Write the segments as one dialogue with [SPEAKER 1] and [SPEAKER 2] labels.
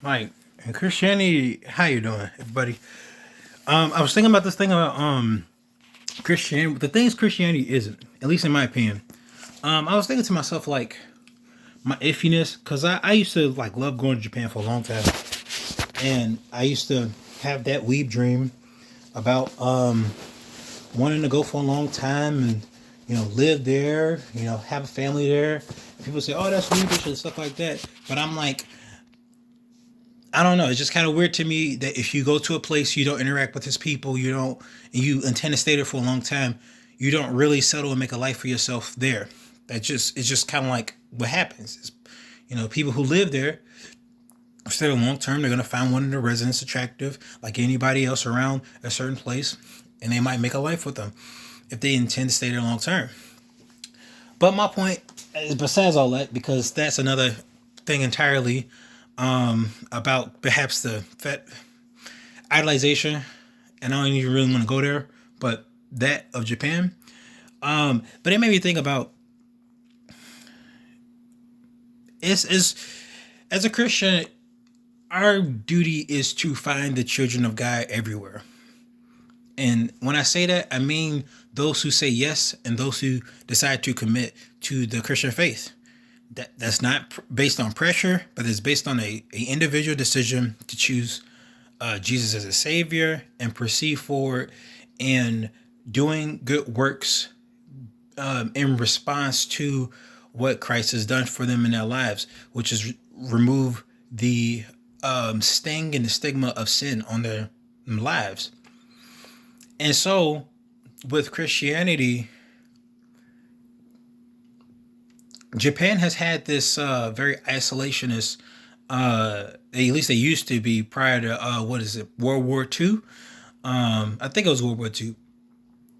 [SPEAKER 1] Like in Christianity, how you doing, everybody? I was thinking about this thing about Christianity. The things Christianity isn't, at least in my opinion. I was thinking to myself like my iffiness, because I used to like love going to Japan for a long time, and I used to have that weeb dream about wanting to go for a long time and live there, have a family there. People say, "Oh, that's weebish" and stuff like that, but I'm like, I don't know. It's just kind of weird to me that if you go to a place, you don't interact with its people, you don't, and you intend to stay there for a long time, you don't really settle and make a life for yourself there. It's just kind of like what happens. People who live there, instead of long term, they're gonna find one of the residents attractive, like anybody else around a certain place, and they might make a life with them if they intend to stay there long term. But my point is, besides all that, because that's another thing entirely, about perhaps the idolization, and I don't even really want to go there, but that of Japan. But it made me think about is as a Christian, our duty is to find the children of God everywhere. And when I say that, I mean those who say yes and those who decide to commit to the Christian faith. That's not based on pressure, but it's based on a individual decision to choose Jesus as a savior and proceed forward in doing good works in response to what Christ has done for them in their lives, which is remove the sting and the stigma of sin on their lives. And so, with Christianity, Japan has had this very isolationist. At least they used to be prior to what is it, World War II? I think it was World War II.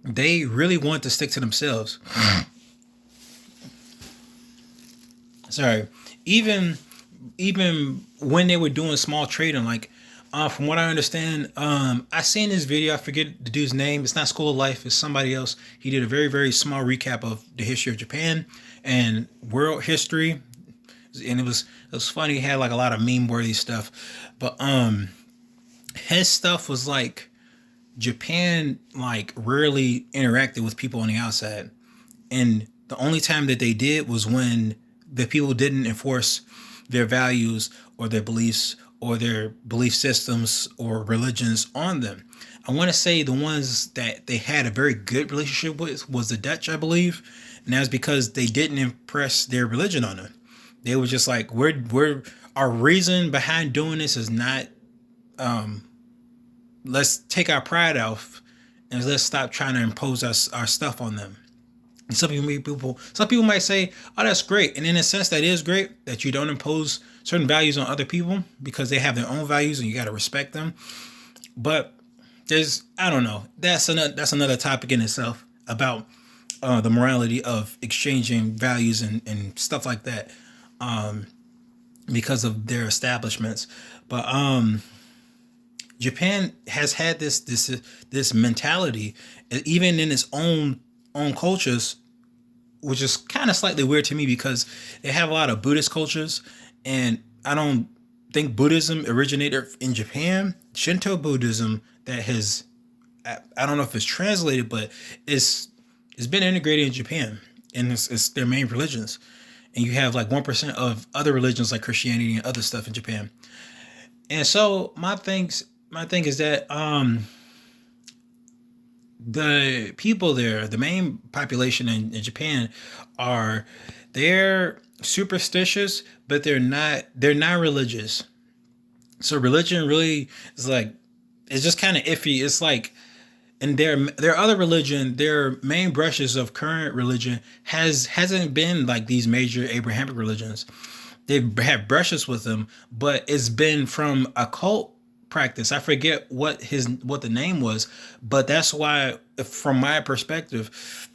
[SPEAKER 1] They really wanted to stick to themselves. Sorry, even even when they were doing small trading, like from what I understand, I seen this video. I forget the dude's name. It's not School of Life. It's somebody else. He did a very small recap of the history of Japan and world history, and it was funny. He had like a lot of meme worthy stuff, but his stuff was like Japan like rarely interacted with people on the outside, and the only time that they did was when the people didn't enforce their values or their beliefs or their belief systems or religions on them. I want to say the ones that they had a very good relationship with was the Dutch, I believe, and that's because they didn't impress their religion on them. They were just like, we're our reason behind doing this is not let's take our pride off and let's stop trying to impose our stuff on them. And some people might say, "Oh, that's great," and in a sense, that is great that you don't impose certain values on other people because they have their own values and you got to respect them. But I don't know, that's another topic in itself about the morality of exchanging values and stuff like that because of their establishments. But Japan has had this mentality, even in its own cultures, which is kind of slightly weird to me because they have a lot of Buddhist cultures, and I don't think Buddhism originated in Japan. Shinto Buddhism that has, I don't know if it's translated, but it's been integrated in Japan, and it's their main religions. And you have like 1% of other religions like Christianity and other stuff in Japan. And so my thing is that the people there, the main population in Japan, are they're superstitious, but they're not religious. So religion really is like, it's just kind of iffy. It's like in their other religion, their main brushes of current religion hasn't been like these major Abrahamic religions. They've had brushes with them, but it's been from a cult practice. I forget what the name was, but that's why, from my perspective,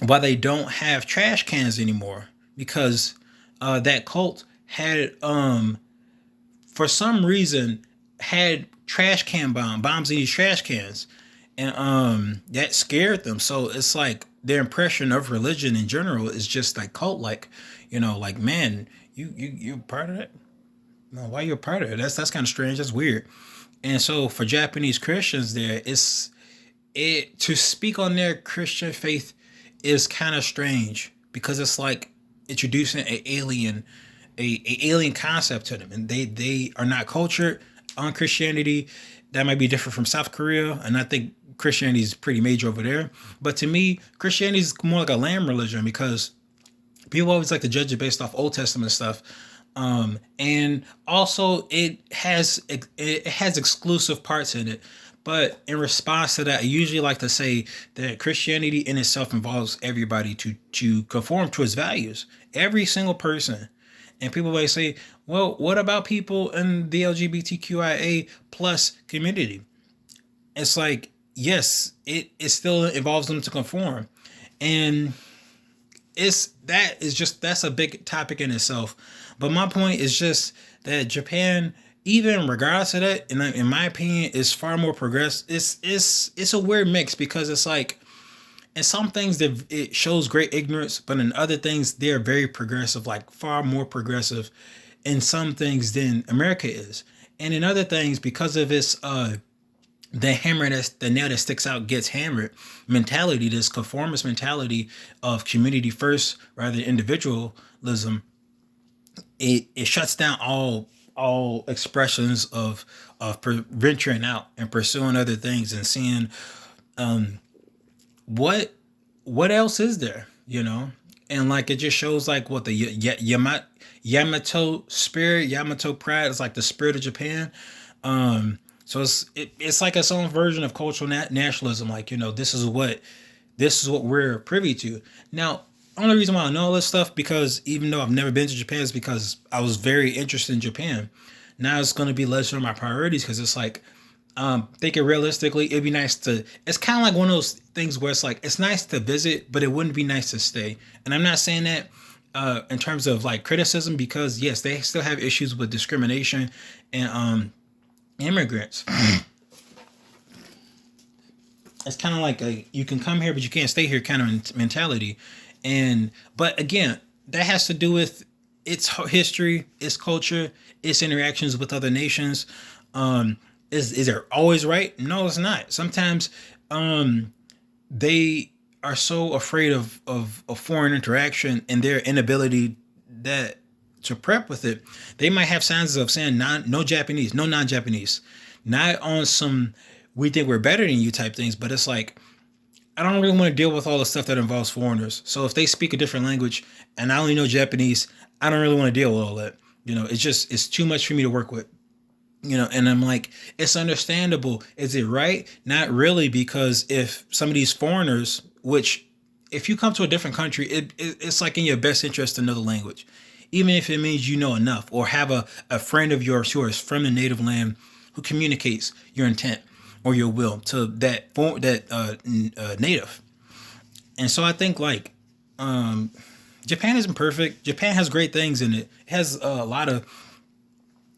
[SPEAKER 1] why they don't have trash cans anymore, because that cult had for some reason had trash can bombs in these trash cans, and that scared them. So it's like their impression of religion in general is just like cult like, like, man, you part of that. Well, why you're a part of it? That's kind of strange. That's weird. And so for Japanese Christians, there, it to speak on their Christian faith is kind of strange because it's like introducing a alien concept to them, and they are not cultured on Christianity. That might be different from South Korea, and I think Christianity is pretty major over there. But to me, Christianity is more like a lamb religion because people always like to judge it based off Old Testament stuff. And also it has exclusive parts in it. But in response to that, I usually like to say that Christianity in itself involves everybody to conform to its values. Every single person. And people may say, well, what about people in the LGBTQIA plus community? It's like, yes, it still involves them to conform. And that's a big topic in itself. But my point is just that Japan, even regardless of that, in my opinion, is far more progressive. It's a weird mix because it's like in some things that it shows great ignorance, but in other things they're very progressive, like far more progressive in some things than America is. And in other things, because of its the nail that sticks out gets hammered mentality, this conformist mentality of community first rather than individualism, it shuts down all expressions of venturing out and pursuing other things and seeing what what else is there, and like it just shows like what the Yamato spirit, Yamato pride is like the spirit of Japan. So it's like its own version of cultural nationalism. Like, this is what we're privy to. Now, only reason why I know all this stuff because even though I've never been to Japan is because I was very interested in Japan. Now it's going to be less on my priorities because it's like thinking realistically, it'd be nice to. It's kind of like one of those things where it's like it's nice to visit, but it wouldn't be nice to stay. And I'm not saying that in terms of like criticism because yes, they still have issues with discrimination and immigrants. It's kind of like you can come here but you can't stay here kind of mentality. But again, that has to do with its history, its culture, its interactions with other nations. Is it always right? No, it's not. Sometimes they are so afraid of foreign interaction and their inability that to prep with it. They might have signs of saying no Japanese, no non-Japanese, not on some we think we're better than you type things, but it's like I don't really want to deal with all the stuff that involves foreigners. So if they speak a different language and I only know Japanese, I don't really want to deal with all that. It's too much for me to work with. And I'm like, it's understandable. Is it right? Not really, because if some of these foreigners, which if you come to a different country, it's like in your best interest to know the language, even if it means you know enough or have a friend of yours who is from the native land who communicates your intent or your will to that native. And so I think like Japan isn't perfect. Japan has great things in it. It has a lot of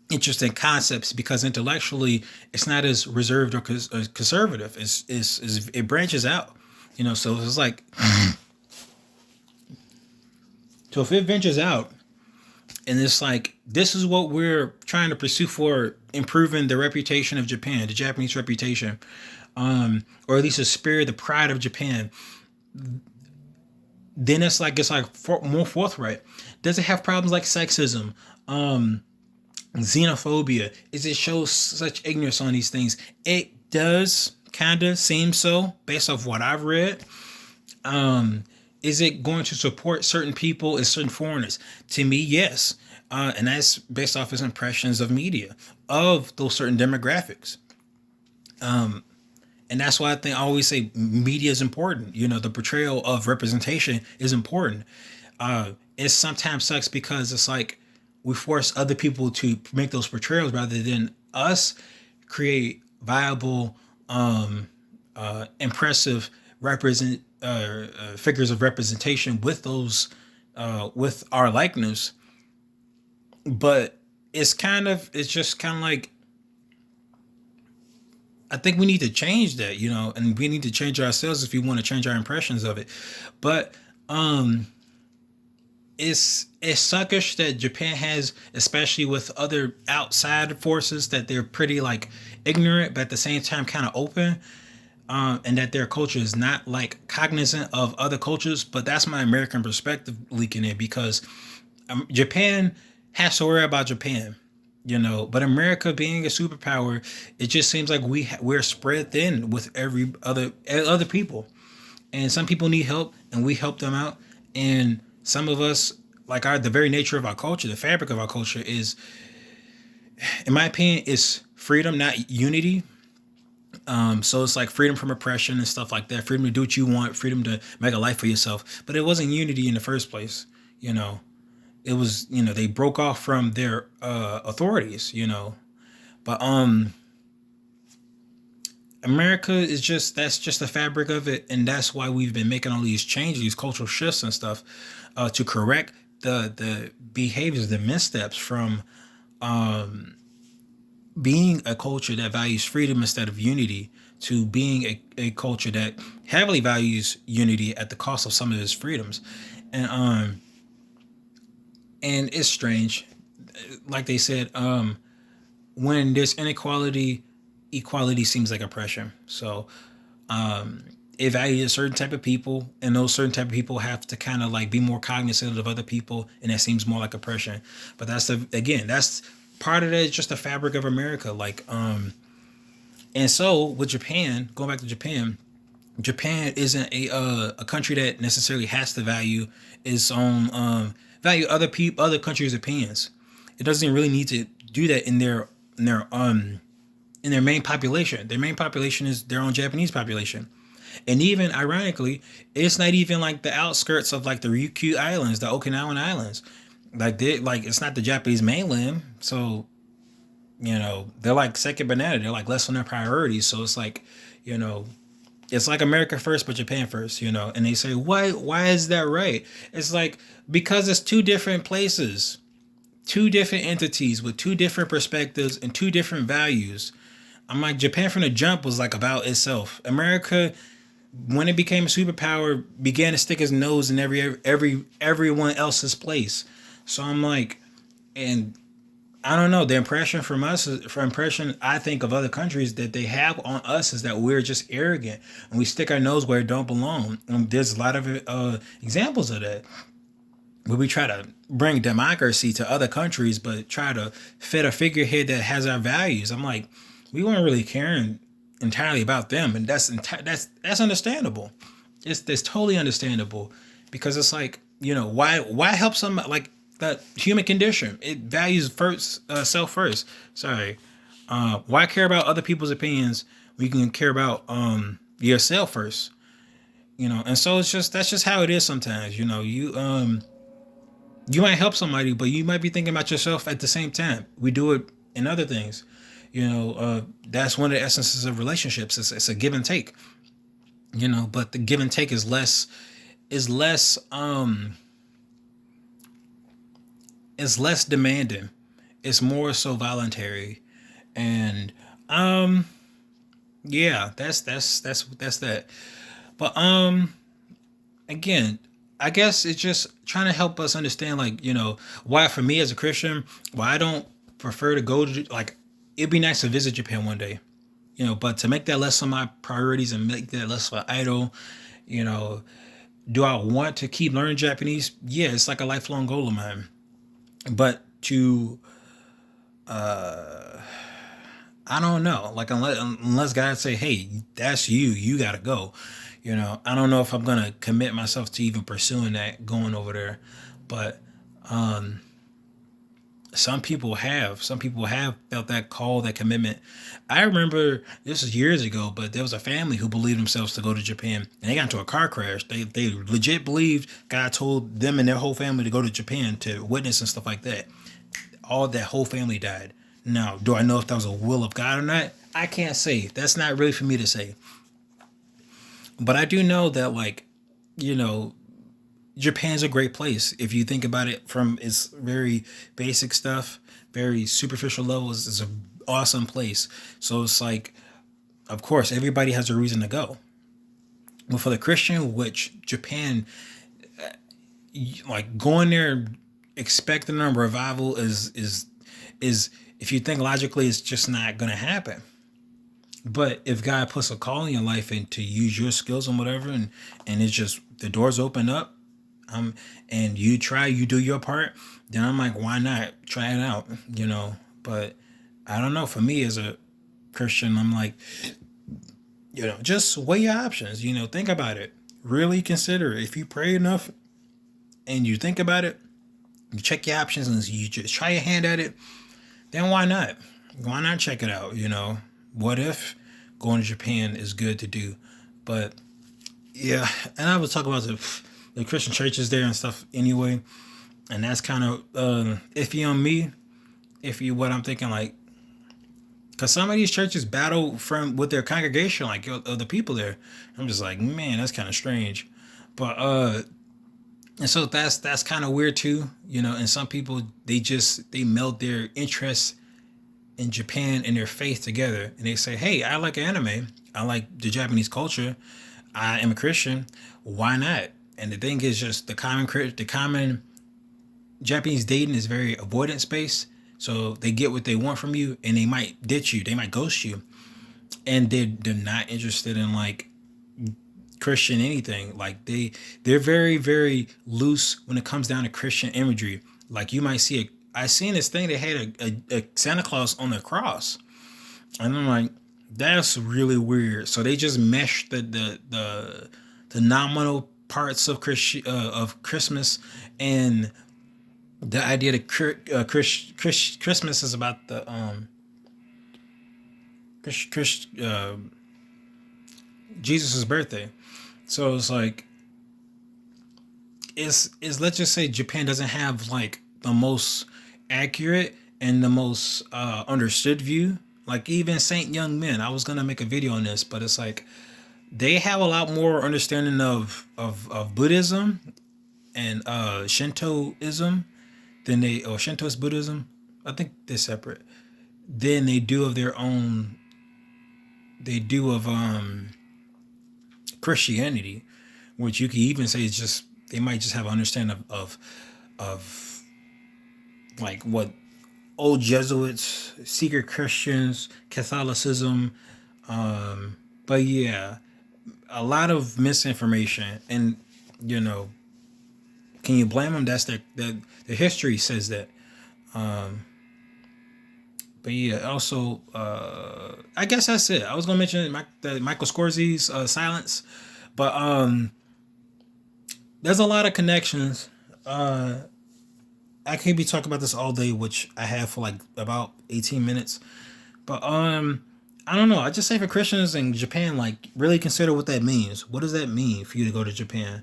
[SPEAKER 1] interesting concepts because intellectually it's not as reserved or conservative. It branches out, So it's like, so if it ventures out, and it's like this is what we're trying to pursue for improving the reputation of Japan, the Japanese reputation, or at least the spirit, the pride of Japan. Then it's like more forthright. Does it have problems like sexism? Xenophobia, is it shows such ignorance on these things? It does kind of seem so based off what I've read. Is it going to support certain people and certain foreigners? To me, yes. And that's based off his impressions of media of those certain demographics. And that's why I always say media is important. The portrayal of representation is important. It sometimes sucks because it's like we force other people to make those portrayals rather than us create viable, impressive figures of representation with those, with our likeness. But it's just kind of like, I think we need to change that, and we need to change ourselves if we want to change our impressions of it. But, it's suckish that Japan has, especially with other outside forces, that they're pretty like ignorant, but at the same time kind of open, and that their culture is not like cognizant of other cultures. But that's my American perspective leaking in, because Japan has to worry about Japan, But America being a superpower, it just seems like we're spread thin with every other people, and some people need help, and we help them out, and some of us, like the very nature of our culture, the fabric of our culture is, in my opinion, is freedom, not unity. So it's like freedom from oppression and stuff like that, freedom to do what you want, freedom to make a life for yourself. But it wasn't unity in the first place, you know. It was, they broke off from their authorities, But America is that's just the fabric of it, and that's why we've been making all these changes, these cultural shifts and stuff, to correct the behaviors, the missteps from being a culture that values freedom instead of unity, to being a culture that heavily values unity at the cost of some of its freedoms. And um and it's strange, like they said, when there's inequality, equality seems like oppression. So it values a certain type of people, and those certain type of people have to kind of like be more cognizant of other people, and that seems more like oppression. But that's part of that is just the fabric of America. And so with Japan, going back to Japan, Japan isn't a country that necessarily has to its own value other countries' opinions. It doesn't really need to do that in their main population. Their main population is their own Japanese population. And even ironically, it's not even like the outskirts of like the Ryukyu Islands, the Okinawan Islands. Like it's not the Japanese mainland. So, they're like second banana. They're like less on their priorities. So it's like, you know, it's like America first, but Japan first, And they say, why is that right? It's like, because it's two different places, two different entities with two different perspectives and two different values. I'm like, Japan from the jump was like about itself. America, when it became a superpower, began to stick its nose in everyone else's place. So I'm like, and I don't know. The impression from us, for impression I think of other countries that they have on us, is that we're just arrogant and we stick our nose where it don't belong. And there's a lot of examples of that, where we try to bring democracy to other countries, but try to fit a figurehead that has our values. I'm like, we weren't really caring entirely about them, and that's understandable. It's totally understandable, because it's like, why help somebody like that? Human condition, it values first, self first. Sorry, why care about other people's opinions when you can care about yourself first? And so that's just how it is sometimes. You might help somebody, but you might be thinking about yourself at the same time. We do it in other things. That's one of the essences of relationships. It's a give and take. But the give and take is less is less demanding. It's more so voluntary. And yeah, that's that. But again, I guess it's just trying to help us understand, like, why for me as a Christian, why I don't prefer to go to, like, it'd be nice to visit Japan one day, but to make that less of my priorities and make that less of an idol, you know, do I want to keep learning Japanese? Yeah, it's like a lifelong goal of mine. But I don't know, like, unless God say, hey, that's you gotta go. I don't know if I'm gonna commit myself to even pursuing that, going over there. But some people have felt that call, that commitment. I remember, this was years ago, but there was a family who believed themselves to go to Japan, and they got into a car crash. They legit believed God told them and their whole family to go to Japan to witness and stuff like that. All that whole family died. Now, do I know if that was a will of God or not? I can't say. That's not really for me to say. But I do know that, like, you know, Japan's a great place. If you think about it from its very basic stuff, very superficial levels, it's an awesome place. So it's like, of course, everybody has a reason to go. But for the Christian, which Japan, like going there expecting a revival is if you think logically, it's just not gonna happen. But if God puts a call in your life and to use your skills and whatever, and it's just the doors open up, and you try, you do your part, then I'm like, why not try it out, you know? But I don't know. For me as a Christian, I'm like, just weigh your options. Think about it. Really consider it. If you pray enough and you think about it, you check your options and you just try your hand at it, then why not? Why not check it out? What if going to Japan is good to do? But yeah, and I was talking about the Christian churches there and stuff anyway, and that's kind of iffy on me. Iffy what I'm thinking, like, because some of these churches battle with their congregation, like of the people there. I'm just like, man, that's kind of strange. But and so that's kind of weird too, And some people they meld their interests in Japan and their faith together, and they say, hey, I like anime, I like the Japanese culture, I am a Christian, why not? And the thing is, just the common Japanese dating is very avoidance based. So they get what they want from you, and they might ditch you, they might ghost you, and they're not interested in like Christian anything. Like they're very, very loose when it comes down to Christian imagery. Like you might see I seen this thing that had a Santa Claus on the cross, and I'm like, that's really weird. So they just meshed the nominal parts of Christmas, and the idea that Christmas is about the Jesus' birthday. So it's like, is let's just say Japan doesn't have like the most accurate and the most understood view. Like even Saint Young Men, I was gonna make a video on this, but it's like they have a lot more understanding of Buddhism and Shintoism than or Shintoist Buddhism. I think they're separate. Than they do of their own. They do of Christianity, which you could even say is just they might just have an understanding of like what old Jesuits, secret Christians, Catholicism, but yeah, a lot of misinformation, and can you blame them? That's the history says that. But yeah, also, I guess that's it. I was gonna mention the Michael Scorsese's Silence, but there's a lot of connections. I could be talking about this all day, which I have for like about 18 minutes. But I don't know. I just say for Christians in Japan, like really consider what that means. What does that mean for you to go to Japan?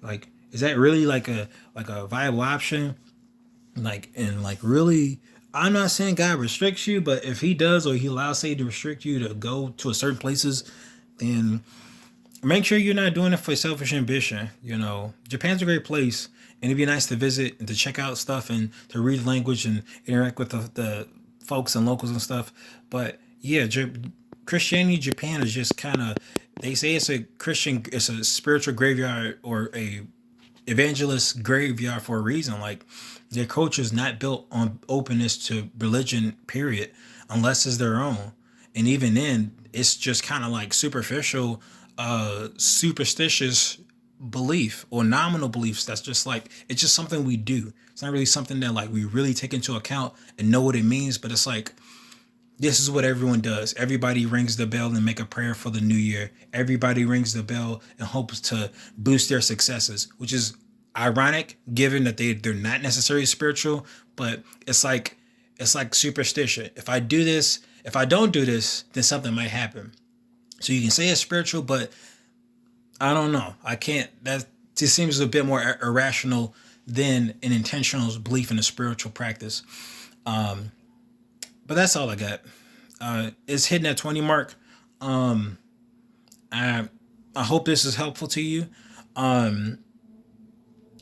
[SPEAKER 1] Like, is that really like a viable option? Like, and like really, I'm not saying God restricts you, but if He does, or He allows Satan to restrict you to go to a certain places, then make sure you're not doing it for selfish ambition. Japan's a great place, and it'd be nice to visit and to check out stuff and to read language and interact with the folks and locals and stuff. But yeah, Christianity, Japan is just kind of, they say it's a spiritual graveyard or a evangelist graveyard for a reason. Like their culture is not built on openness to religion, period, unless it's their own. And even then, it's just kind of like superficial, superstitious belief or nominal beliefs. That's just like, it's just something we do. It's not really something that like we really take into account and know what it means, but it's like, this is what everyone does. Everybody rings the bell and make a prayer for the new year. Everybody rings the bell and hopes to boost their successes, which is ironic given that they're not necessarily spiritual, but it's like superstition. If I do this, if I don't do this, then something might happen. So you can say it's spiritual, but I don't know. I can't. That just seems a bit more irrational than an intentional belief in a spiritual practice. But that's all I got. It's hitting that 20 mark. I hope this is helpful to you.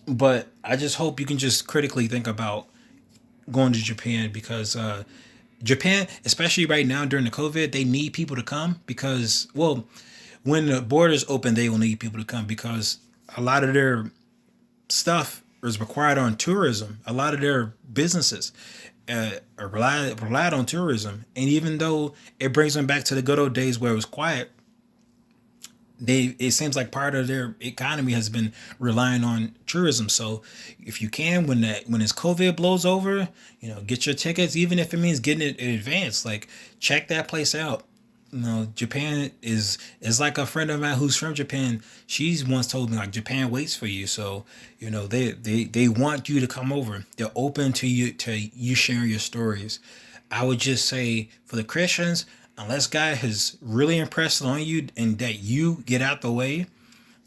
[SPEAKER 1] But I just hope you can just critically think about going to Japan, because Japan, especially right now during the COVID, they need people to come because, well, when the borders open, they will need people to come because a lot of their stuff is required on tourism. A lot of their businesses are relied on tourism, and even though it brings them back to the good old days where it was quiet, they it seems like part of their economy has been relying on tourism. So if you can, when this COVID blows over, get your tickets, even if it means getting it in advance. Like, check that place out. Japan is like a friend of mine who's from Japan. She's once told me, like, Japan waits for you. So they want you to come over. They're open to you sharing your stories. I would just say, for the Christians, unless God has really impressed on you and that you get out the way,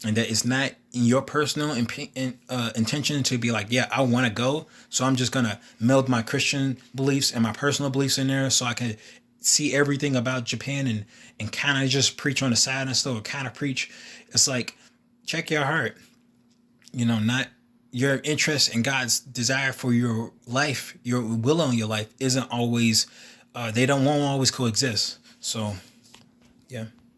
[SPEAKER 1] and that it's not in your personal intention to be like, yeah, I want to go, so I'm just gonna meld my Christian beliefs and my personal beliefs in there so I can see everything about Japan and kind of just preach on the side and stuff, or kind of preach. It's like, check your heart, not your interest in God's desire for your life, your will on your life isn't always, they don't won't always coexist. So, yeah.